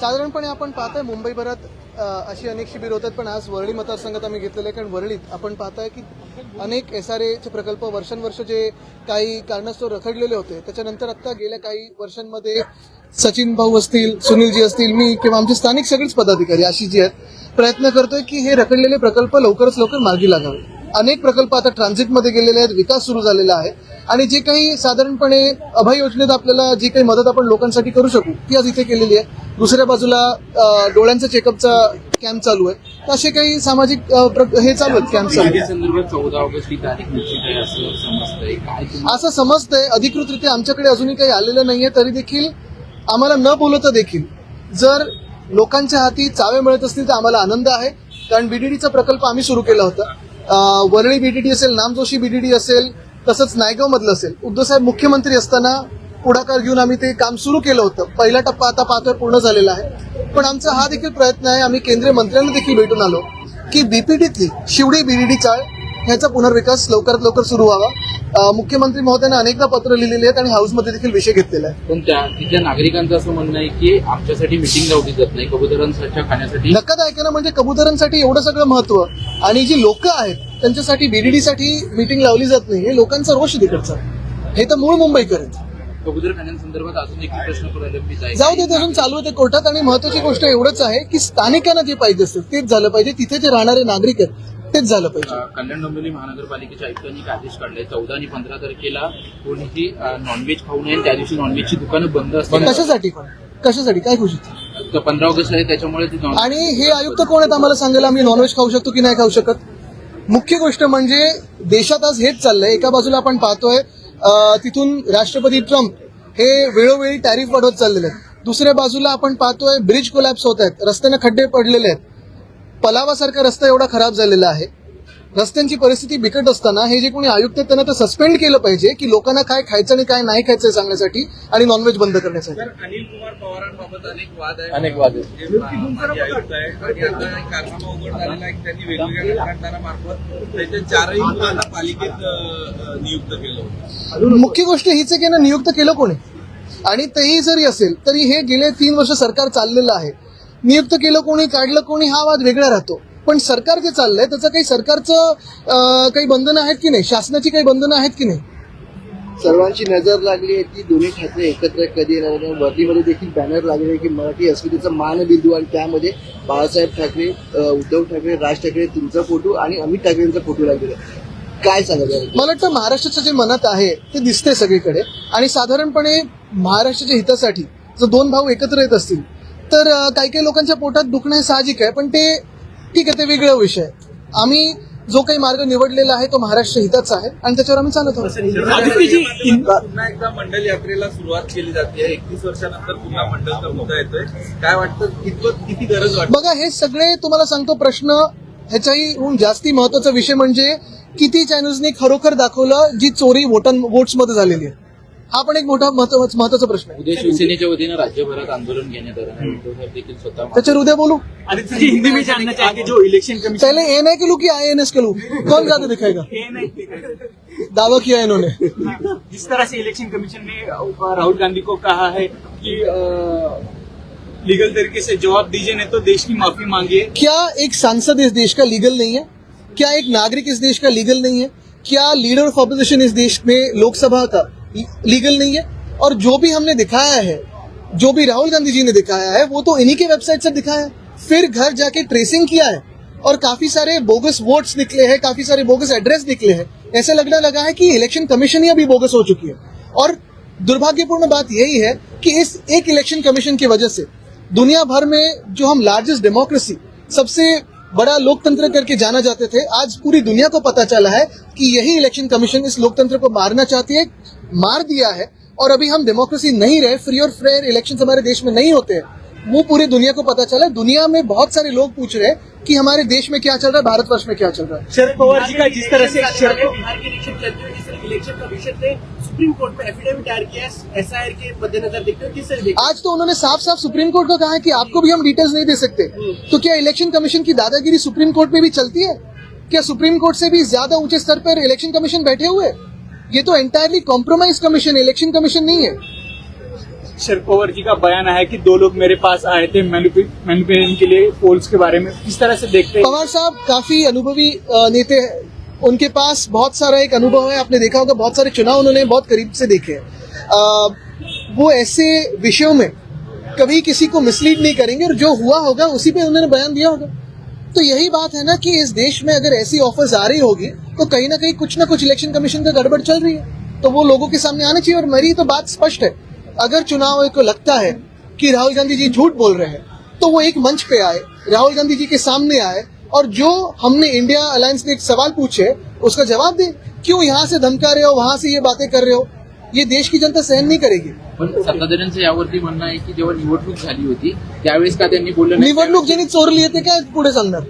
साधारणपणे आपण पाहताय मुंबईभरात अशी अनेक शिबिर होतात, पण आज वरळी मतदारसंघात आम्ही घेतलेले आहे. कारण वरळीत आपण पाहताय की अनेक SRAचे प्रकल्प वर्षानुवर्ष जे काही कारणास्तव रखडलेले होते, त्याच्यानंतर आता गेल्या काही वर्षांमध्ये सचिन भाऊ असतील, सुनीलजी असतील, मी किंवा आमचे स्थानिक सगळेच पदाधिकारी अशी जी आहेत प्रयत्न करतोय की हे रखडलेले प्रकल्प लवकरच लवकर मार्गी लागावे. अनेक प्रकल्प आता ट्रान्झिटमध्ये गेलेले आहेत, विकास सुरू झालेला आहे आणि जे काही साधारणपणे अभय योजनेत आपल्याला जी काही मदत आपण लोकांसाठी करू शकू ती आज इथे केलेली आहे. दुसऱ्या बाजूला डोळ्यांचा चेकअपचा कॅम्प चालू आहे. तर असे काही सामाजिक हे चालू आहेत कॅम्प चालू आहेत. 14 ऑगस्ट ही तारीख निश्चित आहे असं समजतंय. काय असं समजतंय, अधिकृतरित्या आमच्याकडे अजूनही काही आलेलं नाहीये. तरी देखील आम्हाला न बोलवता देखील जर लोकांच्या हाती चावे मिळत असतील तर आम्हाला आनंद आहे. कारण BDDचा प्रकल्प आम्ही सुरू केला होता. वरळी BDD असेल, नामजोशी BDD असेल, तसंच नायगाव मधलं असेल. उद्धव साहेब मुख्यमंत्री असताना पुढाकार घेऊन आम्ही ते काम सुरू केलं होतं. पहिला टप्पा आता पाहतोय पूर्ण झालेला आहे. पण आमचा हा देखील प्रयत्न आहे, आम्ही केंद्रीय मंत्र्यांना देखील भेटून आलो की BPTतली शिवडी BDD चाळ ह्याचा पुनर्विकास लवकरात लवकर सुरू व्हावा. मुख्यमंत्री महोदयांना अनेकदा पत्र लिहिलेली आहेत आणि हाऊसमध्ये देखील विषय घेतलेला आहे. पण तिथल्या नागरिकांचं असं म्हणणं आहे की आमच्यासाठी मिटिंग लावली जात नाही, कबुतरांच्या खाण्यासाठी. धक्कादायक आहे ना, म्हणजे कबुतरांसाठी एवढं सगळं महत्व आणि जी लोक आहेत त्यांच्यासाठी BDDसाठी मीटिंग लावली जात नाही, हे लोकांचा रोष तिकडचा. हे तर मूळ मुंबईकर आहेत. कबूतर खाण्यांसंदर्भात अजून एक प्रश्न प्रलंबित आहे. जाऊ दे, अजून चालू आहे ते कोर्टात. आणि महत्वाची गोष्ट एवढंच आहे की स्थानिकांना जे पाहिजे असेल तेच झालं पाहिजे. तिथे जे राहणारे नागरिक आहेत तेच झालं पाहिजे. कल्याण डोंबिवली महानगरपालिकेच्या आयुक्तांनी एक आदेश काढले, 14 आणि 15 तारखेला कोणीही नॉनव्हेज खाऊ नये. त्या दिवशी नॉनव्हेजची दुकानं बंद असतात. कशासाठी? पण कशासाठी? काय खुशी? 15 ऑगस्ट आहे त्याच्यामुळे आणि हे आयुक्त कोण आहेत आम्हाला सांगायला आम्ही नॉनव्हेज खाऊ शकतो की नाही खाऊ शकत? मुख्य गोष्ट म्हणजे देशात आज हेच चाललंय. एका बाजूला आपण पाहतोय तिथून राष्ट्रपती ट्रम्प हे वेळोवेळी टॅरिफ वाढवत चाललेले आहेत. दुसऱ्या बाजूला आपण पाहतोय ब्रिज कोलॅप्स होत आहेत, रस्त्याने खड्डे पडलेले आहेत. पलावासारखा रस्ता एवढा खराब झालेला आहे. रस्त्यांची परिस्थिती बिकट असताना हे जे कोणी आयुक्त आहेत त्यांना तर सस्पेंड केलं पाहिजे की लोकांना काय खायचं आणि काय नाही खायचं सांगण्यासाठी आणि नॉनव्हेज बंद करण्यासाठी. अनिल कुमार पवारांबाबत अनेक वाद आहेत. अनेक आयुक्त आहे आणि आता एक कारनामा उघड झालेला आहे की त्यांनी वेगवेगळ्या कंत्राटदारामार्फत त्याच्या 4ही मुलांना पालिकेत नियुक्त केलं होतं. मुख्य गोष्ट हीच आहे की ना, नियुक्त केलं कोणी? आणि तेही जरी असेल तरी हे गेले 3 वर्ष सरकार चाललेलं आहे. नियुक्त केलं कोणी, काढलं कोणी, हा वाद वेगळा राहतो. पण सरकार जे चाललंय त्याचं काही सरकारचं काही बंधनं आहेत की नाही, शासनाची काही बंधनं आहेत की नाही? सर्वांची नजर लागली आहे की दोन्ही खाते एकत्र कधी येणार नाही. वर्धीमध्ये देखील बॅनर लागले आहे की मराठी अस्मितेचा मानबिंदू आणि त्यामध्ये बाळासाहेब ठाकरे, उद्धव ठाकरे, राज ठाकरे तुमचा फोटो आणि अमित ठाकरे यांचा फोटो लागलेला आहे. काय सांगायचं? मला वाटतं महाराष्ट्राचं जे मनात आहे ते दिसते सगळीकडे. आणि साधारणपणे महाराष्ट्राच्या हितासाठी जर 2 भाऊ एकत्र येत असतील तर काही काही लोकांच्या पोटात दुखणं हे साहजिक आहे. पण ते ठीक आहे, ते वेगळा विषय आहे. आम्ही जो काही मार्ग निवडलेला आहे तो महाराष्ट्र हिताचा आहे आणि त्याच्यावर आम्ही चालत आहोत. पुन्हा एकदा मंडल यात्रेला सुरुवात केली जाते. 31 वर्षानंतर पुन्हा मंडलचा मुद्दा येतोय. काय वाटतं, किती गरज वाटतं? बघा, हे सगळे तुम्हाला सांगतो प्रश्न ह्याच्याहून जास्ती महत्वाचा विषय म्हणजे किती चॅनल्सनी खरोखर दाखवलं जी चोरी वोट्समध्ये झालेली आहे. हा पण एक मोठा महत्वाचा प्रश्न आहे. उद्या शिवसेनेच्या वतीनं राज्यभरात आंदोलन घेण्यात येणार आहे. उद्धव साहेब देखील स्वतः त्याच्यावर उद्या बोलू. हिंदी में जानना चाहेंगे जो इलेक्शन कमीशन पहले ए नहीं कलू कि INS कलू, कौन ज्यादा दिखाएगा? दावा किया है इन्होंने. जिस तरह से इलेक्शन कमीशन ने राहुल गांधी को कहा है कि लीगल तरीके से जवाब दीजिए नहीं तो देश की माफी मांगिए. क्या एक सांसद इस देश का लीगल नहीं है? क्या एक नागरिक इस देश का लीगल नहीं है? क्या लीडर ऑफ ऑपोजिशन इस देश में लोकसभा का लीगल नहीं है? और जो भी हमने दिखाया है, जो भी राहुल गांधी जी ने दिखाया है, वो तो इन्हीं के वेबसाइट से दिखाया है. फिर घर जाके ट्रेसिंग किया है और काफी सारे बोगस वोट्स निकले हैं, काफी सारे बोगस एड्रेस निकले हैं. ऐसे लगने लगा है कि इलेक्शन कमीशन ही अभी बोगस हो चुकी है. और दुर्भाग्यपूर्ण बात यही है कि इस एक इलेक्शन कमीशन की वजह से दुनिया भर में जो हम लार्जेस्ट डेमोक्रेसी, सबसे बड़ा लोकतंत्र करके जाना जाते थे, आज पूरी दुनिया को पता चला है कि यही इलेक्शन कमीशन इस लोकतंत्र को मारना चाहती है, मार दिया है. और अभी हम डेमोक्रेसी नहीं रहे, फ्री और फेयर इलेक्शन हमारे देश में नहीं होते हैं. वो पूरी दुनिया को पता चला. दुनिया में बहुत सारे लोग पूछ रहे हैं कि हमारे देश में क्या चल रहा है, भारतवर्ष में क्या चल रहा है. शरद पवार जी का जिस तरह से बिहार के इलेक्शन चलते हुए इस इलेक्शन कमीशन ने सुप्रीम कोर्ट में एफिडेविट दायर किया है SIR के मद्देनजर देखते हुए, किस तरह देखते? आज तो उन्होंने साफ साफ सुप्रीम कोर्ट को कहा है कि आपको भी हम डिटेल्स नहीं दे सकते. तो क्या इलेक्शन कमीशन की दादागिरी सुप्रीम कोर्ट में भी चलती है? क्या सुप्रीम कोर्ट से भी ज्यादा ऊंचे स्तर पर इलेक्शन कमीशन बैठे हुए? ये तो एंटायरली कॉम्प्रोमाइज कमीशन है, इलेक्शन कमीशन नहीं है. शरद पवार जी का बयान आया कि 2 लोग मेरे पास आए थे मैनिपुलेशन के लिए पोल्स के बारे में, किस तरह से देखते हैं? पवार साहब काफी अनुभवी नेता हैं, उनके पास बहुत सारा एक अनुभव है। आपने देखा होगा बहुत सारे चुनाव उन्होंने बहुत करीब से देखे हैं। वो ऐसे विषयों में कभी किसी को मिसलीड नहीं करेंगे और जो हुआ होगा उसी पे उन्होंने बयान दिया होगा। तो यही बात है ना कि इस देश में अगर ऐसी ऑफर्स आ रही होगी तो कहीं ना कहीं कुछ ना कुछ इलेक्शन कमीशन का गड़बड़ चल रही है, तो वो लोगों के सामने आना चाहिए। और मेरी तो बात स्पष्ट है, अगर चुनाव आयोग को लगता है कि राहुल गांधी जी झूठ बोल रहे हैं तो वो एक मंच पे आए, राहुल गांधी जी के सामने आए और जो हमने इंडिया अलायंस ने एक सवाल पूछे उसका जवाब दे। क्यों यहाँ से धमका रहे हो, वहां से ये बातें कर रहे हो, ये देश की जनता सहन नहीं करेगी। पण सत्ताधाऱ्यांचं यावरती म्हणणं आहे की जेव्हा निवडणूक झाली होती त्यावेळेस का त्यांनी बोललं नाही? निवडणूक ज्यांनी चोरली आहे ते काय पुढे सांगणार?